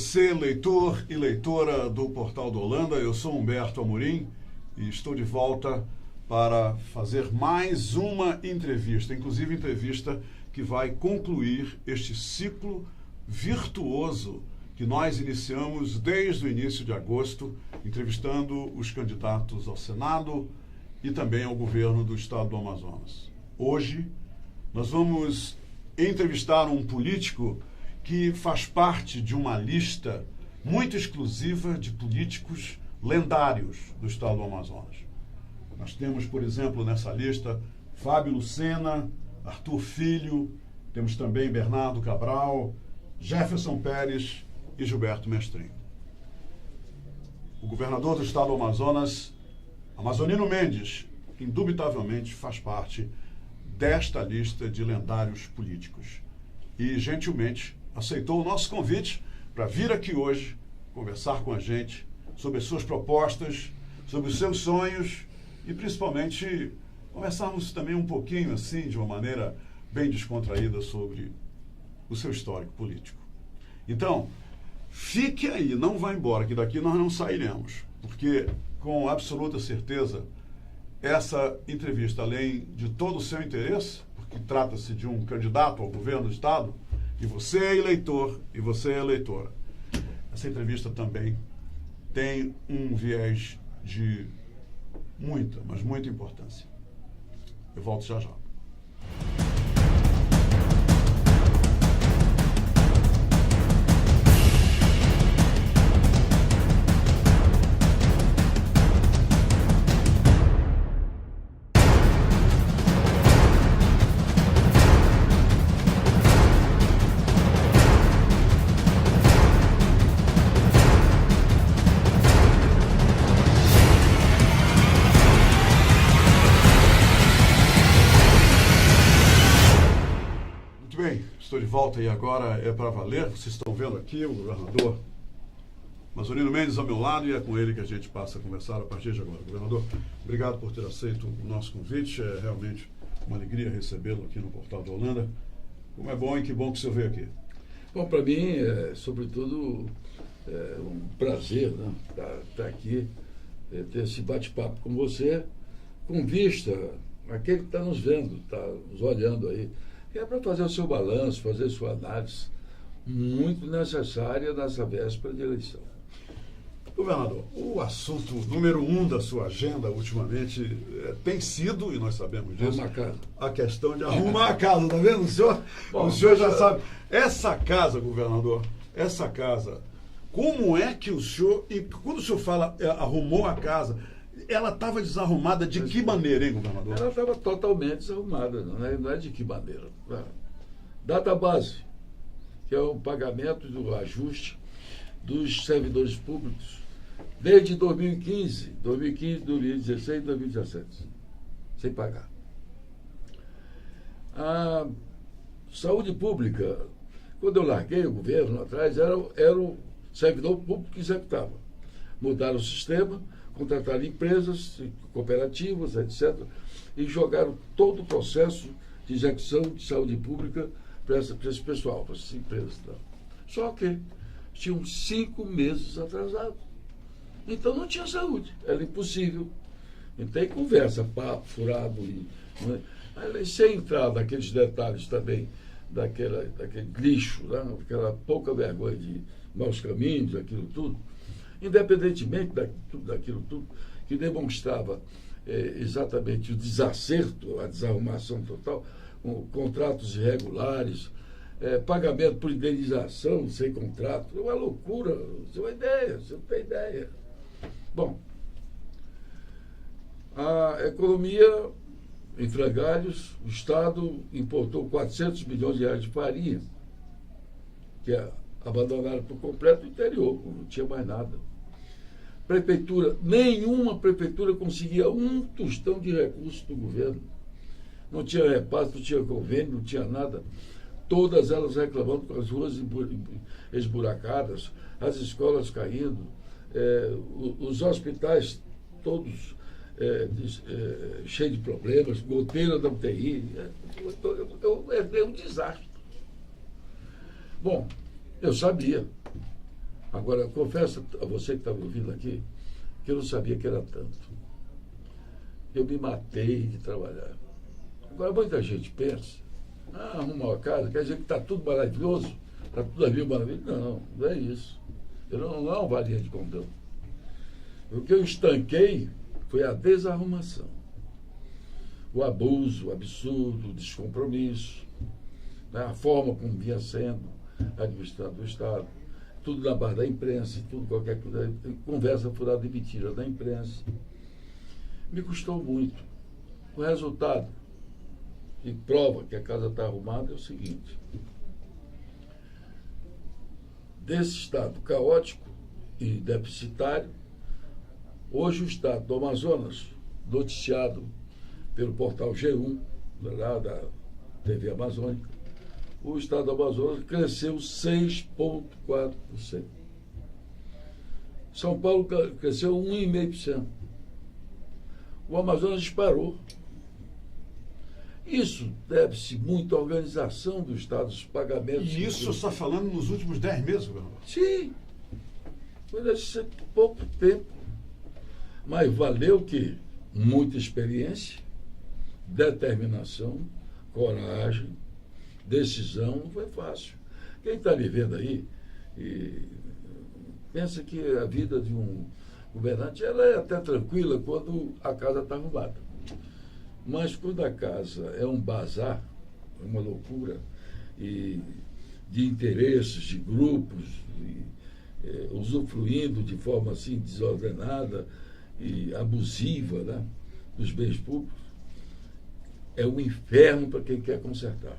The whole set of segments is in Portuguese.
você, leitor e leitora do Portal do Holanda. Eu sou Humberto Amorim e estou de volta para fazer mais uma entrevista, inclusive entrevista que vai concluir este ciclo virtuoso que nós iniciamos desde o início de agosto, entrevistando os candidatos ao Senado e também ao governo do estado do Amazonas. Hoje, nós vamos entrevistar um político que faz parte de uma lista muito exclusiva de políticos lendários do estado do Amazonas. Nós temos, por exemplo, nessa lista, Fábio Lucena, Arthur Filho, temos também Bernardo Cabral, Jefferson Pérez e Gilberto Mestrinho. O governador do estado do Amazonas, Amazonino Mendes, indubitavelmente faz parte desta lista de lendários políticos. E, gentilmente, aceitou o nosso convite para vir aqui hoje conversar com a gente sobre as suas propostas, sobre os seus sonhos e, principalmente, conversarmos também um pouquinho, assim, de uma maneira bem descontraída sobre o seu histórico político. Então, fique aí, não vá embora, que daqui nós não sairemos, porque, com absoluta certeza, essa entrevista, além de todo o seu interesse, porque trata-se de um candidato ao governo do estado, e você é eleitor, e você é eleitora, essa entrevista também tem um viés de muita, mas muita importância. Eu volto já já. Estou de volta e agora é para valer. Vocês estão vendo aqui o governador Amazonino Mendes ao meu lado e é com ele que a gente passa a conversar a partir de agora. Governador, obrigado por ter aceito o nosso convite. É realmente uma alegria recebê-lo aqui no Portal do Holanda. Como é bom e que bom que o senhor veio aqui. Bom, para mim, sobretudo, é um prazer, né, estar aqui, ter esse bate-papo com você, com vista àquele que está nos vendo, está nos olhando aí. E é para fazer o seu balanço, fazer sua análise, muito necessária nessa véspera de eleição. Governador, o assunto número 1 da sua agenda ultimamente tem sido, e nós sabemos disso, a questão de arrumar a casa, tá vendo? O senhor já sabe. Essa casa, governador, essa casa, como é que o senhor, e quando o senhor fala arrumou a casa, ela estava desarrumada de que maneira, hein, governador? Ela estava totalmente desarrumada, não é de que maneira. Database, que é o pagamento do ajuste dos servidores públicos desde 2015, 2016 e 2017, sem pagar. A saúde pública, quando eu larguei o governo atrás, era o servidor público que executava. Mudaram o sistema, contrataram empresas, cooperativas, etc., e jogaram todo o processo de execução de saúde pública para esse pessoal, para essas empresas. Só que tinham 5 meses atrasados. Então não tinha saúde, era impossível. Então tem conversa, papo, furado. Sem entrar naqueles detalhes também, daquele lixo, né? Aquela pouca vergonha de maus caminhos, aquilo tudo. Independentemente daquilo tudo, que demonstrava exatamente o desacerto, a desarrumação total, contratos irregulares, pagamento por indenização sem contrato, é uma loucura, você não tem ideia. Bom, a economia em frangalhos, o Estado importou 400 milhões de reais de farinha, que abandonaram por completo o interior, não tinha mais nada. Nenhuma prefeitura conseguia um tostão de recursos do governo. Não tinha repasse, não tinha convênio, não tinha nada. Todas elas reclamando com as ruas esburacadas, as escolas caindo, os hospitais todos cheios de problemas, goteira da UTI. É um desastre. Bom, eu sabia Agora, confesso a você que está me ouvindo aqui, que eu não sabia que era tanto. Eu me matei de trabalhar. Agora, muita gente pensa, arrumar uma casa, quer dizer que está tudo maravilhoso, está tudo a mil maravilhas. Não, não é isso. Eu não é uma varinha de condão. O que eu estanquei foi a desarrumação. O abuso, o absurdo, o descompromisso, né? A forma como vinha sendo administrado o Estado, tudo na base da imprensa, tudo qualquer coisa, conversa furada de mentira da imprensa. Me custou muito. O resultado, que prova que a casa está arrumada, é o seguinte: desse Estado caótico e deficitário, hoje o Estado do Amazonas, noticiado pelo portal G1, lá da TV Amazônica, o Estado do Amazonas cresceu 6,4%. São Paulo cresceu 1,5%. O Amazonas disparou. Isso deve-se muito à organização do Estado, dos pagamentos. E isso você está falando nos últimos 10 meses, governador? Sim. Deve ser pouco tempo. Mas valeu que muita experiência, determinação, coragem, decisão. Não foi fácil. Quem está me vendo aí e pensa que a vida de um governante ela é até tranquila quando a casa está arrumada. Mas quando a casa é um bazar, uma loucura, e de interesses, de grupos, usufruindo de forma assim desordenada e abusiva, né, dos bens públicos, é um inferno para quem quer consertar.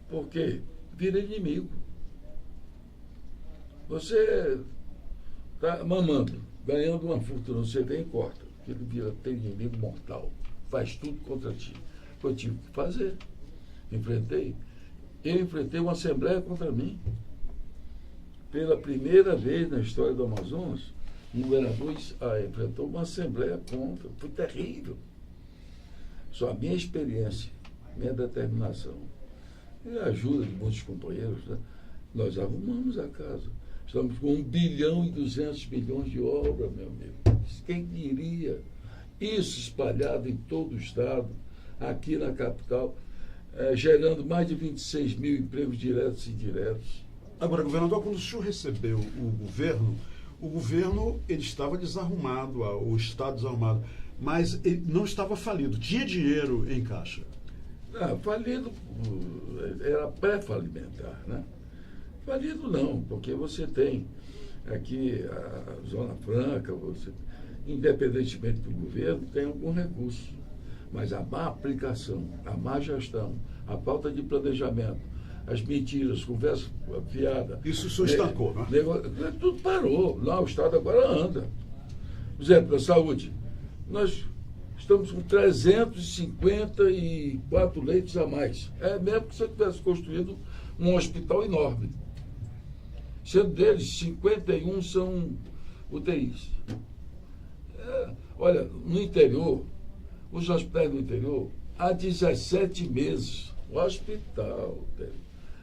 Porque vira inimigo. Você está mamando, ganhando uma fortuna, você vem e corta. Ele vira teu inimigo mortal. Faz tudo contra ti. Eu tive que fazer. Enfrentei. Eu enfrentei uma assembleia contra mim. Pela primeira vez na história do Amazonas, um governador enfrentou uma assembleia contra. Foi terrível. Só a minha experiência, minha determinação e a ajuda de muitos companheiros, né? Nós arrumamos a casa. Estamos com 1 bilhão e 200 milhões de obra, meu amigo. Quem diria? Isso espalhado em todo o Estado, aqui na capital, gerando mais de 26 mil empregos diretos e indiretos. Agora, governador, quando o senhor recebeu o governo ele estava desarrumado, o Estado desarrumado, mas ele não estava falido, tinha dinheiro em caixa. Falido era pré-falimentar, né? Falido não, porque você tem aqui a Zona Franca, você, independentemente do governo, tem algum recurso. Mas a má aplicação, a má gestão, a falta de planejamento, as mentiras, conversa fiada. Isso o senhor estancou, né? Tudo parou. Lá o Estado agora anda. Por exemplo, a saúde. Nós estamos com 354 leitos a mais. É mesmo que você tivesse construído um hospital enorme. Sendo deles, 51 são UTIs. Olha, no interior, os hospitais no interior, há 17 meses, o hospital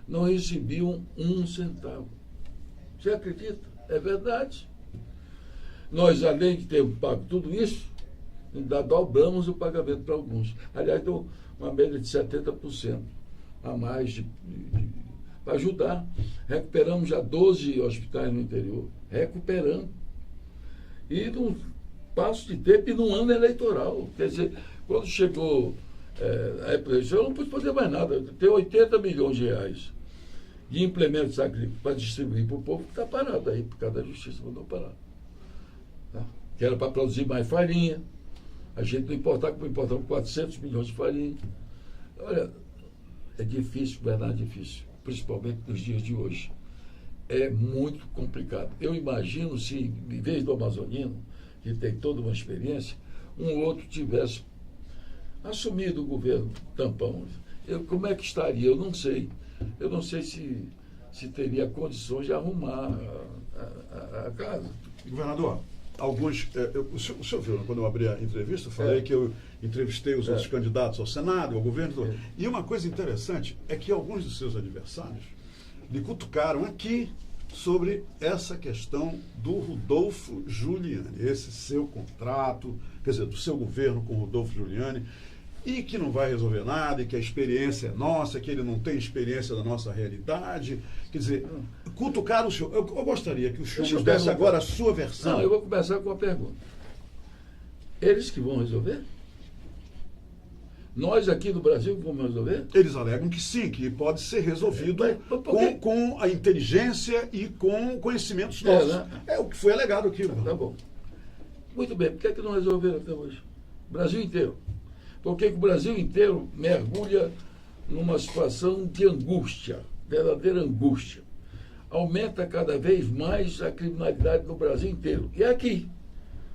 não recebiam um centavo. Você acredita? É verdade. Nós, além de termos pago tudo isso, ainda dobramos o pagamento para alguns. Aliás, deu uma média de 70% a mais para ajudar. Recuperamos já 12 hospitais no interior. Recuperando. E num passo de tempo e num ano eleitoral. Quer dizer, quando chegou a época eleitoral, eu não pude fazer mais nada. Tem 80 milhões de reais de implementos agrícolas para distribuir para o povo que está parado aí, por causa da justiça mandou parar. Tá? Que era para produzir mais farinha. A gente não importava, como importava 400 milhões de farinha. Olha, é difícil, governar é difícil, principalmente nos dias de hoje. É muito complicado. Eu imagino se, em vez do amazonino, que tem toda uma experiência, um outro tivesse assumido o governo tampão. Como é que estaria? Eu não sei. Eu não sei se teria condições de arrumar a casa. Governador, alguns. O senhor viu, quando eu abri a entrevista, eu falei que eu entrevistei os outros candidatos ao Senado, ao governo. E uma coisa interessante é que alguns dos seus adversários lhe cutucaram aqui sobre essa questão do Rodolfo Giuliani, esse seu contrato, quer dizer, do seu governo com o Rodolfo Giuliani, e que não vai resolver nada, e que a experiência é nossa, que ele não tem experiência da nossa realidade. Quer dizer, cutucar o senhor. Eu gostaria que o senhor nos desse agora a sua versão. Não, eu vou começar com uma pergunta. Eles que vão resolver? Nós aqui no Brasil vamos resolver? Eles alegam que sim, que pode ser resolvido com a inteligência e com conhecimentos nossos. Né? É o que foi alegado aqui. Tá bom. Muito bem, por que não resolveram até hoje? O Brasil inteiro. Por que o Brasil inteiro mergulha numa situação de angústia, verdadeira angústia? Aumenta cada vez mais a criminalidade no Brasil inteiro. E aqui,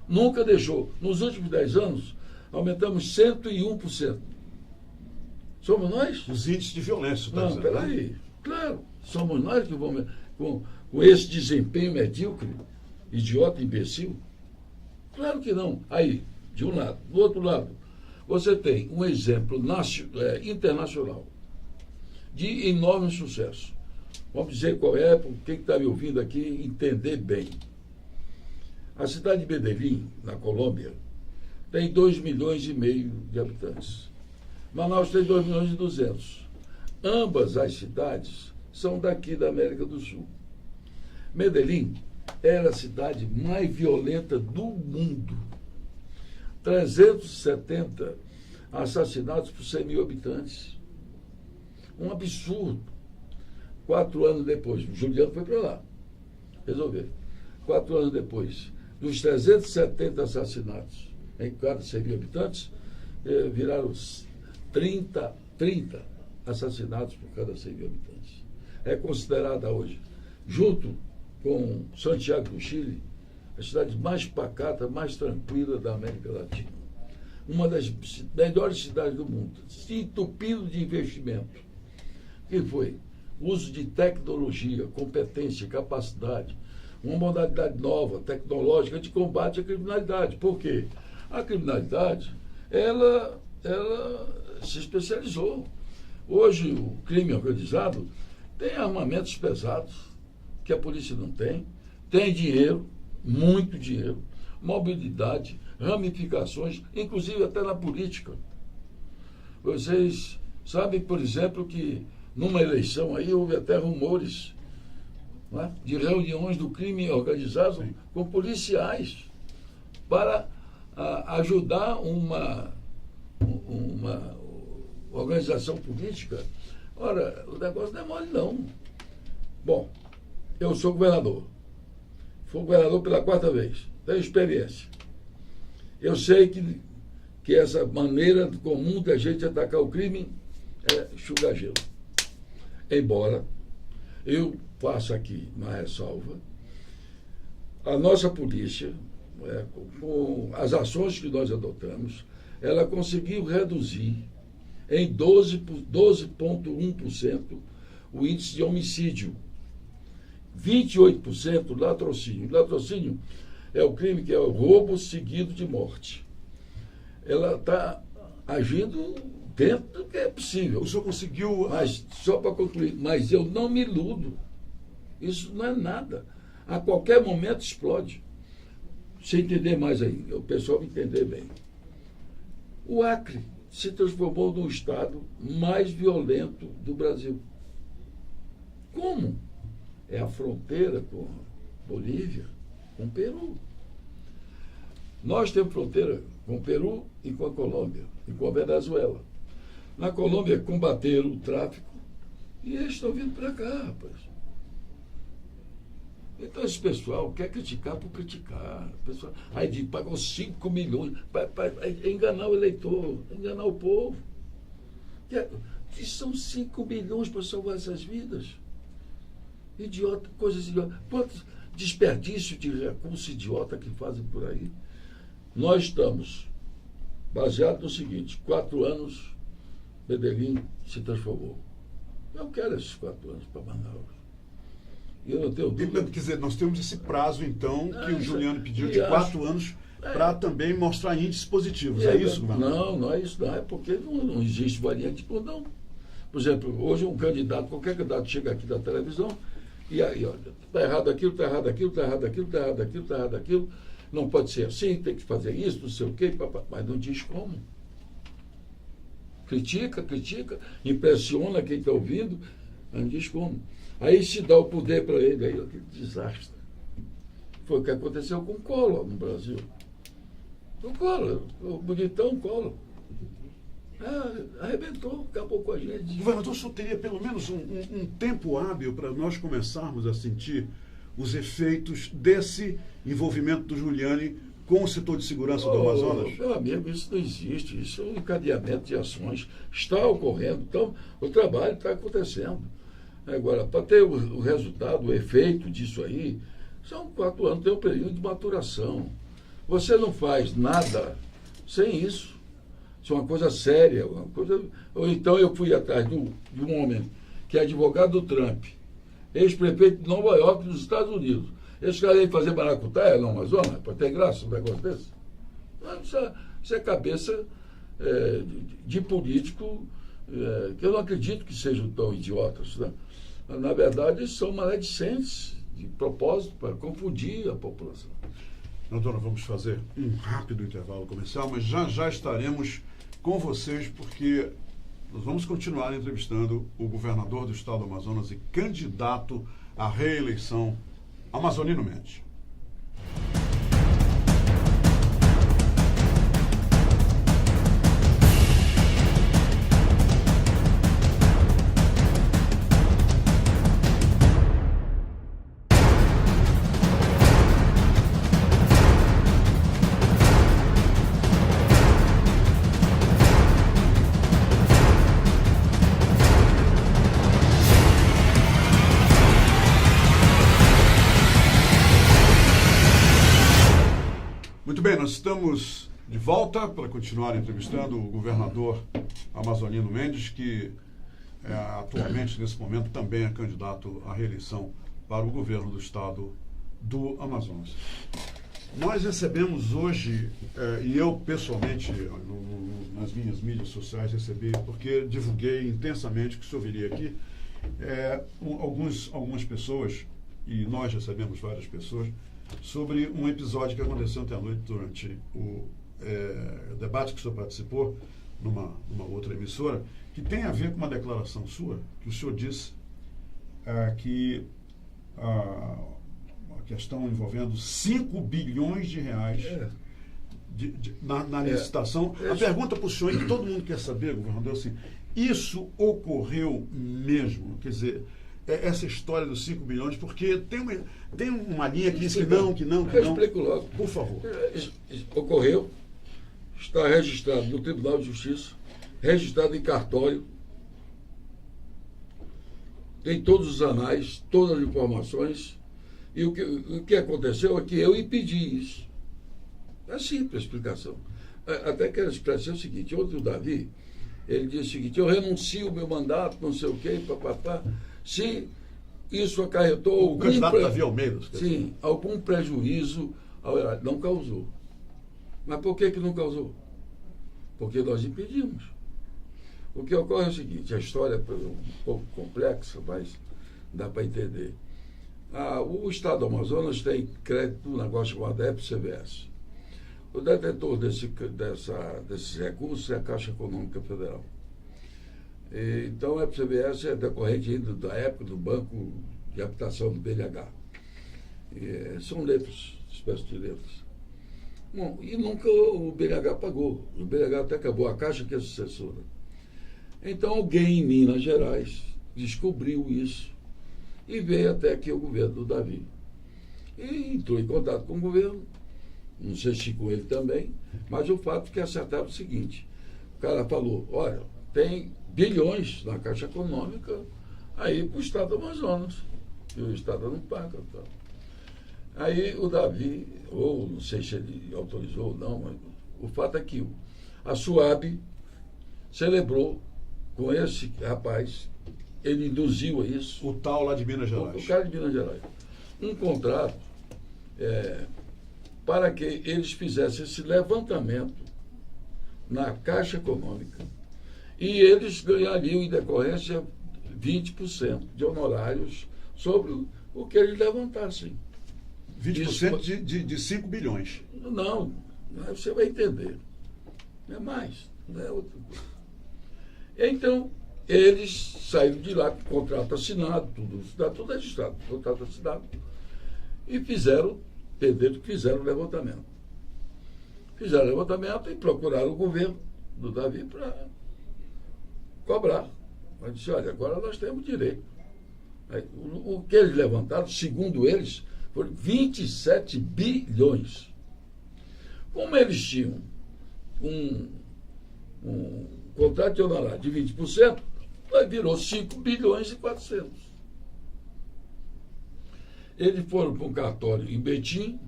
nunca deixou. Nos últimos 10 anos, aumentamos 101%. Somos nós? Os índices de violência. Não, peraí. Claro, somos nós que vamos, com esse desempenho medíocre, idiota, imbecil. Claro que não. Aí, de um lado. Do outro lado, você tem um exemplo internacional de enorme sucesso. Vamos dizer qual é, para quem está me ouvindo aqui entender bem. A cidade de Medellín, na Colômbia, tem 2,5 milhões de habitantes. Manaus tem 2,2 milhões. Ambas as cidades são daqui da América do Sul. Medellín era a cidade mais violenta do mundo. 370 assassinatos por 100 mil habitantes. Um absurdo. 4 anos depois, o Juliano foi para lá resolver. 4 anos depois, dos 370 assassinatos em cada 100 mil habitantes, viraram 30 assassinatos por cada 100 mil habitantes. É considerada hoje, junto com Santiago do Chile, a cidade mais pacata, mais tranquila da América Latina. Uma das melhores cidades do mundo, se entupido de investimento. Que foi? Uso de tecnologia, competência, capacidade, uma modalidade nova, tecnológica de combate à criminalidade. Por quê? A criminalidade, ela se especializou. Hoje, o crime organizado tem armamentos pesados, que a polícia não tem, tem dinheiro, muito dinheiro, mobilidade, ramificações, inclusive até na política. Vocês sabem, por exemplo, que numa eleição aí houve até rumores, não é, de reuniões do crime organizado com policiais para ajudar uma organização política. Ora, o negócio não é mole, não. Bom, eu sou governador. Fui governador pela 4ª vez. Tenho experiência. Eu sei que essa maneira comum da gente atacar o crime é enxugar gelo. Embora eu faça aqui uma ressalva, a nossa polícia, com as ações que nós adotamos, ela conseguiu reduzir em 12,1% o índice de homicídio. 28% latrocínio. Latrocínio é o crime que é o roubo seguido de morte. Ela está agindo dentro do que é possível. O senhor conseguiu... Mas, só para concluir, mas eu não me iludo. Isso não é nada. A qualquer momento explode. Se entender mais ainda, o pessoal vai entender bem. O Acre se transformou num estado mais violento do Brasil. Como? É a fronteira com a Bolívia, com o Peru. Nós temos fronteira com o Peru e com a Colômbia, e com a Venezuela. Na Colômbia combateram o tráfico e eles estão vindo para cá, rapaz. Então esse pessoal quer criticar por criticar. O pessoal, aí pagou 5 milhões para enganar o eleitor, enganar o povo. Que são 5 milhões para salvar essas vidas. Idiota, coisas idiotas. Quantos desperdício de recurso idiota que fazem por aí? Nós estamos baseados no seguinte: 4 anos, Medellín se transformou. Eu quero esses 4 anos para Manaus. E eu não tenho dúvida. Quer dizer, nós temos esse prazo, então, que o Juliano pediu de 4 anos para também mostrar índices positivos. É isso, governador? Não é isso, não. É porque não existe variante de cordão. Por exemplo, hoje um candidato, qualquer candidato chega aqui da televisão E aí, olha, está errado aquilo, está errado aquilo, está errado aquilo, está errado aquilo, está errado aquilo, não pode ser assim, tem que fazer isso, não sei o quê, mas não diz como. Critica, impressiona quem está ouvindo, mas não diz como. Aí se dá o poder para ele, aí, que desastre. Foi o que aconteceu com o Collor no Brasil. O Collor, o bonitão Collor. Arrebentou, acabou com a gente. Governador, só teria pelo menos um tempo hábil para nós começarmos a sentir os efeitos desse envolvimento do Giuliani com o setor de segurança do Amazonas? Meu amigo, isso não existe. Isso é um encadeamento de ações. Está ocorrendo. Então, o trabalho está acontecendo. Agora, para ter o resultado, o efeito disso aí, são 4 anos, tem um período de maturação. Você não faz nada sem isso. Isso é uma coisa séria. Uma coisa... Ou então eu fui atrás de um homem que é advogado do Trump, ex-prefeito de Nova York, dos Estados Unidos. Esse cara aí fazer maracutaia no Amazonas, para ter graça um negócio desse? Não, isso é cabeça de político, que eu não acredito que sejam tão idiotas. Né? Na verdade, são maledicentes, de propósito, para confundir a população. Doutora, vamos fazer um rápido intervalo comercial, mas já estaremos com vocês, porque nós vamos continuar entrevistando o governador do estado do Amazonas e candidato à reeleição, Amazonino Mendes. Muito bem, nós estamos de volta para continuar entrevistando o governador Amazonino Mendes, que atualmente, nesse momento, também é candidato à reeleição para o governo do estado do Amazonas. Nós recebemos hoje, e eu pessoalmente, nas minhas mídias sociais, recebi, porque divulguei intensamente que o senhor viria aqui, algumas pessoas, e nós recebemos várias pessoas, sobre um episódio que aconteceu ontem à noite durante o debate que o senhor participou numa outra emissora, que tem a ver com uma declaração sua, que o senhor disse que a questão envolvendo 5 bilhões de reais na licitação. A pergunta para o senhor, que todo mundo quer saber, governador, assim, isso ocorreu mesmo? Quer dizer, essa história dos 5 bilhões, porque tem uma linha que diz que não. Eu explico logo. Por favor. Ocorreu, está registrado no Tribunal de Justiça, registrado em cartório, tem todos os anais, todas as informações, e o que aconteceu é que eu impedi isso. É simples a explicação. Até quero esclarecer o seguinte: ontem o Davi, ele disse o seguinte: eu renuncio o meu mandato, não sei o quê, papapá. Se isso acarretou o candidato Davi Almeida. Sim, algum prejuízo ao erário. Não causou. Mas por que não causou? Porque nós impedimos. O que ocorre é o seguinte: a história é um pouco complexa, mas dá para entender. O estado do Amazonas tem crédito no negócio chamado EPCBS. O detentor desses recursos é a Caixa Econômica Federal. Então, a FCBS é decorrente ainda da época do Banco de Habitação do BNH. São letras, espécie de letras. Bom, e nunca o BNH pagou. O BNH até acabou, a Caixa que é sucessora. Então, alguém em Minas Gerais descobriu isso e veio até aqui o governo do Davi. E entrou em contato com o governo, não sei se com ele também, mas o fato é que acertava o seguinte: o cara falou, olha, tem bilhões na Caixa Econômica aí para o estado do Amazonas, que o estado não paga. Tá? Aí o Davi, ou não sei se ele autorizou ou não, mas o fato é que a SUAB celebrou com esse rapaz, ele induziu a isso. O tal lá de Minas Gerais. O cara de Minas Gerais. Um contrato para que eles fizessem esse levantamento na Caixa Econômica e eles ganhariam em decorrência 20% de honorários sobre o que eles levantassem. 20% de 5 bilhões. Não, você vai entender. Não é mais, não é outra coisa. Então, eles saíram de lá com o contrato assinado, tudo registrado, contrato assinado, e entenderam que fizeram o levantamento. Fizeram o levantamento e procuraram o governo do Davi para cobrar. Mas disse, olha, agora nós temos direito. Aí, o que eles levantaram, segundo eles, foram 27 bilhões. Como eles tinham um contrato de honorário de 20%, aí virou 5 bilhões e 400. Eles foram para um cartório em Betim,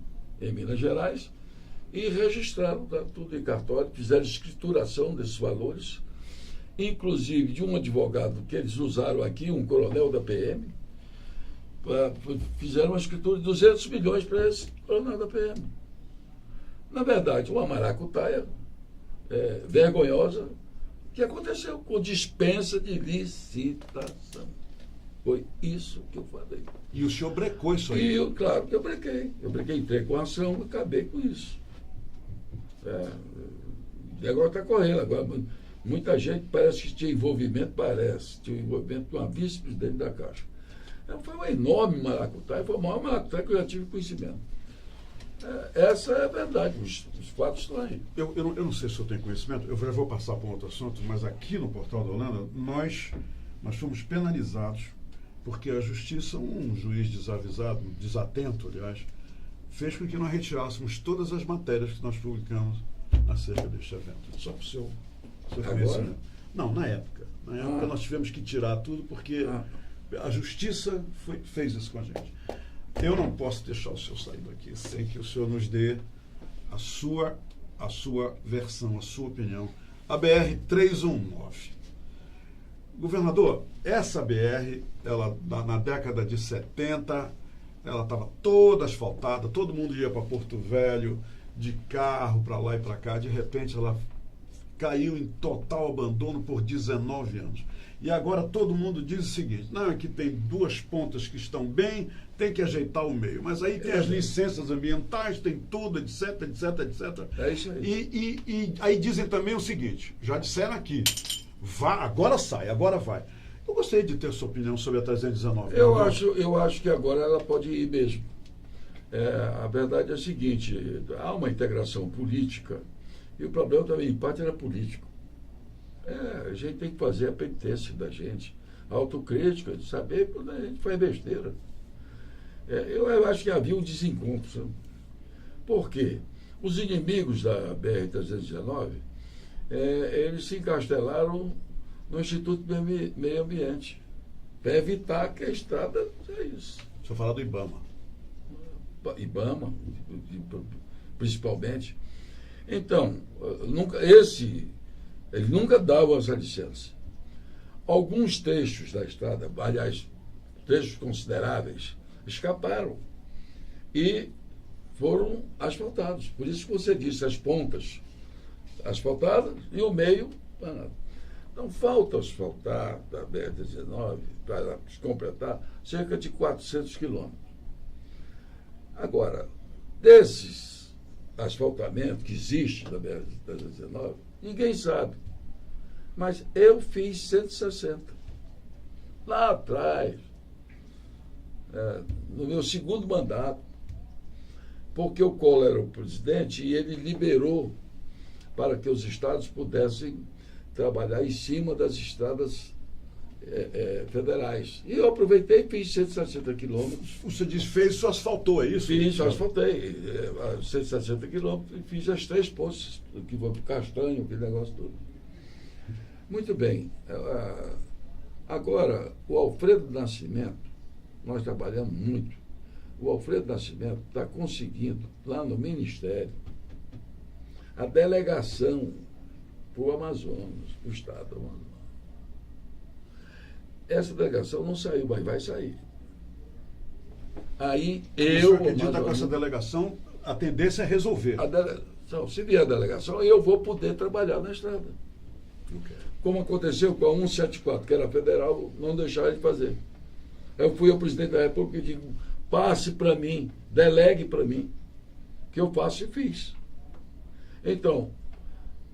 em Minas Gerais, e registraram tudo em cartório, fizeram escrituração desses valores, inclusive de um advogado que eles usaram aqui, um coronel da PM, fizeram uma escritura de 200 milhões para esse coronel da PM. Na verdade, uma maracutaia vergonhosa que aconteceu com dispensa de licitação. Foi isso que eu falei. E o senhor brecou isso aí? Claro que eu brequei. Entrei com a ação e acabei com isso. E agora está correndo. Agora, muita gente parece que tinha envolvimento com a vice-presidente da Caixa. Foi uma enorme maracutaia, foi a maior maracutaia que eu já tive conhecimento. Essa é a verdade, os fatos estão aí. Eu não sei se eu tenho conhecimento, eu já vou passar para um outro assunto, mas aqui no Portal da Holanda, nós fomos penalizados porque a justiça, um juiz desavisado, desatento, aliás, fez com que nós retirássemos todas as matérias que nós publicamos acerca deste evento. Só para o seu conhecimento. Não, na época. Na época nós tivemos que tirar tudo porque a justiça fez isso com a gente. Eu não posso deixar o senhor sair daqui sem que o senhor nos dê a sua versão, a sua opinião. A BR-319. Governador, essa BR, ela, na década de 70, ela estava toda asfaltada, todo mundo ia para Porto Velho, de carro para lá e para cá. De repente, ela caiu em total abandono por 19 anos. E agora todo mundo diz o seguinte, não, é que tem duas pontas que estão bem, tem que ajeitar o meio. Mas aí tem as licenças ambientais, tem tudo, etc, etc, etc. É isso aí. E aí dizem também o seguinte, já disseram aqui, agora sai, agora vai. Eu gostaria de ter a sua opinião sobre a 319. Eu acho que agora ela pode ir mesmo. A verdade é a seguinte, há uma integração política e o problema também, em parte, era político. A gente tem que fazer a penitência da gente, a autocrítica, de saber quando a gente faz besteira. Eu acho que havia um desencontro. Sabe? Por quê? Os inimigos da BR-319, eles se encastelaram no Instituto de Meio Ambiente, para evitar que a estrada seja isso. O senhor fala do IBAMA. IBAMA, principalmente. Então, eles nunca davam essa licença. Alguns trechos da estrada, aliás, trechos consideráveis, escaparam e foram asfaltados. Por isso que você disse, as pontas asfaltadas e o meio parado. Então, falta asfaltar da BR-19, para completar, cerca de 400 quilômetros. Agora, desses asfaltamentos que existe da BR-319, ninguém sabe. Mas eu fiz 160. Lá atrás, no meu segundo mandato, porque o Collor era o presidente e ele liberou para que os estados pudessem trabalhar em cima das estradas federais. E eu aproveitei e fiz 160 quilômetros. Você disse, fez, só asfaltou, é isso? Fiz, só asfaltei 160 quilômetros e fiz as 3 pontes, que vão para o Castanho, aquele negócio todo. Muito bem. Agora, o Alfredo Nascimento, nós trabalhamos muito. O Alfredo Nascimento está conseguindo, lá no Ministério, a delegação para o Amazonas, para o Estado do Amazonas. Essa delegação não saiu, mas vai sair. Aí eu acredita com essa delegação, a tendência é resolver. Se vier a delegação, eu vou poder trabalhar na estrada. Okay. Como aconteceu com a 174, que era federal, não deixaram de fazer. Eu fui ao presidente da República e digo, passe para mim, delegue para mim, que eu faço e fiz. Então,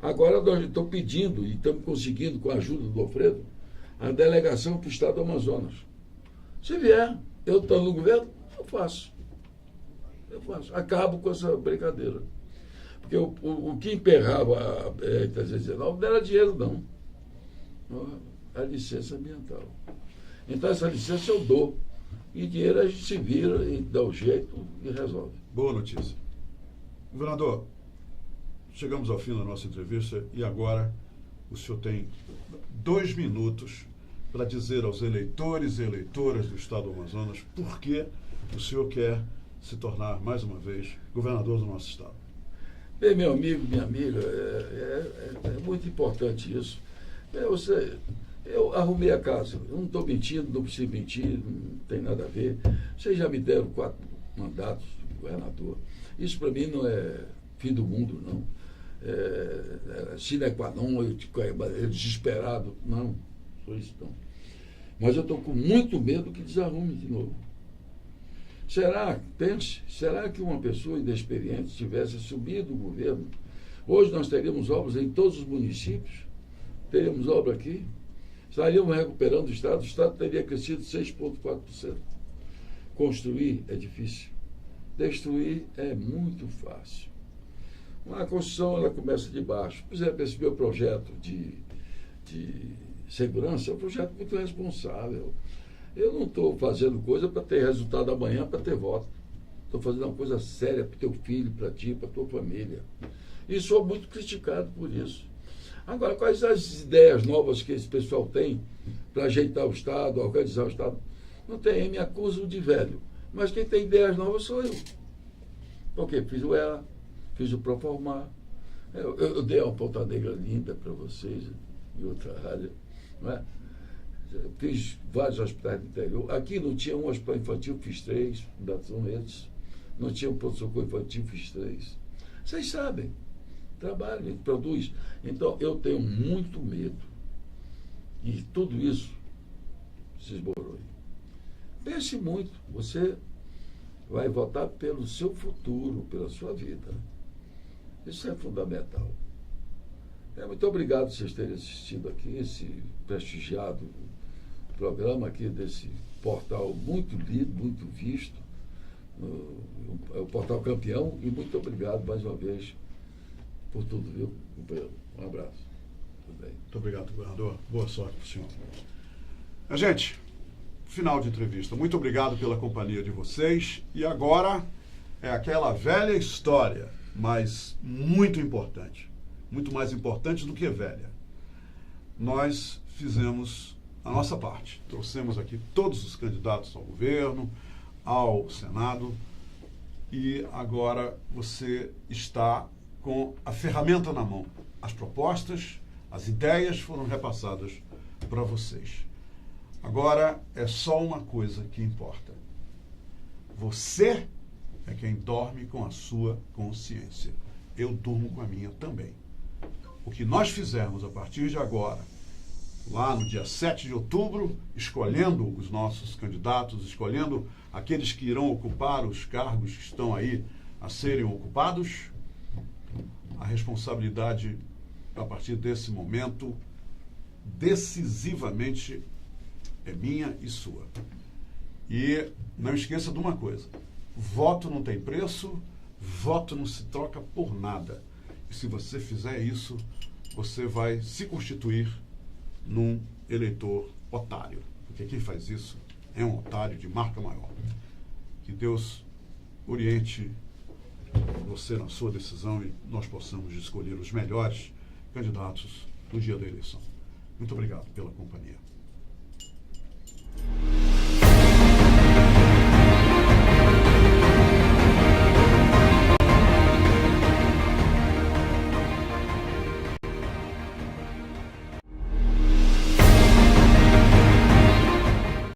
agora nós estamos pedindo e estamos conseguindo, com a ajuda do Alfredo, a delegação para o Estado do Amazonas. Se vier, eu estou no governo, eu faço. Acabo com essa brincadeira. Porque o que emperrava a 319 não era dinheiro, não. A licença ambiental. Então, essa licença eu dou. E dinheiro a gente se vira e dá o jeito e resolve. Boa notícia. Governador, chegamos ao fim da nossa entrevista e agora o senhor tem 2 minutos para dizer aos eleitores e eleitoras do Estado do Amazonas por que o senhor quer se tornar, mais uma vez, governador do nosso Estado. Bem, meu amigo, minha amiga, é muito importante isso. Eu arrumei a casa, eu não estou mentindo, não preciso mentir, não tem nada a ver. Vocês já me deram 4 mandatos de governador. Isso para mim não é fim do mundo, não. Sine qua non, eu desesperado, não, sou isso não. Mas eu estou com muito medo que desarrume de novo. Será que uma pessoa inexperiente tivesse assumido o governo? Hoje nós teríamos obras em todos os municípios, teríamos obra aqui, estaríamos recuperando o Estado teria crescido 6,4%. Construir é difícil, destruir é muito fácil. A construção ela começa de baixo. Por exemplo, esse meu projeto de segurança é um projeto muito responsável. Eu não estou fazendo coisa para ter resultado amanhã, para ter voto. Estou fazendo uma coisa séria para o teu filho, para ti, para a tua família. E sou muito criticado por isso. Agora, quais as ideias novas que esse pessoal tem para ajeitar o Estado, organizar o Estado? Não tem, me acusam de velho. Mas quem tem ideias novas sou eu. Porque fiz o EA, fiz o Proformar. Eu dei uma Ponta Negra linda para vocês, em outra área. Não é? Fiz vários hospitais do interior. Aqui não tinha um hospital infantil, fiz 3, Fundação Redes. Não tinha um pronto-socorro infantil, fiz 3. Vocês sabem, trabalho, produz. Então, eu tenho muito medo de tudo isso se esboroe. Pense muito, você vai votar pelo seu futuro, pela sua vida. Isso é fundamental. Muito obrigado por vocês terem assistido aqui, esse prestigiado programa aqui desse portal muito lido, muito visto, o Portal Campeão, e muito obrigado mais uma vez por tudo, viu, companheiro? Um abraço. Tudo bem. Muito obrigado, governador. Boa sorte para o senhor. Gente, final de entrevista. Muito obrigado pela companhia de vocês. E agora é aquela velha história, mas muito importante. Muito mais importante do que velha. Nós fizemos a nossa parte. Trouxemos aqui todos os candidatos ao governo, ao Senado, e agora você está com a ferramenta na mão. As propostas, as ideias foram repassadas para vocês. Agora é só uma coisa que importa. Você é quem dorme com a sua consciência. Eu durmo com a minha também. O que nós fizermos a partir de agora, lá no dia 7 de outubro, escolhendo os nossos candidatos, escolhendo aqueles que irão ocupar os cargos que estão aí a serem ocupados, a responsabilidade, a partir desse momento, decisivamente é minha e sua. E não esqueça de uma coisa: voto não tem preço, voto não se troca por nada. E se você fizer isso, você vai se constituir num eleitor otário. Porque quem faz isso é um otário de marca maior. Que Deus oriente você na sua decisão e nós possamos escolher os melhores candidatos no dia da eleição. Muito obrigado pela companhia.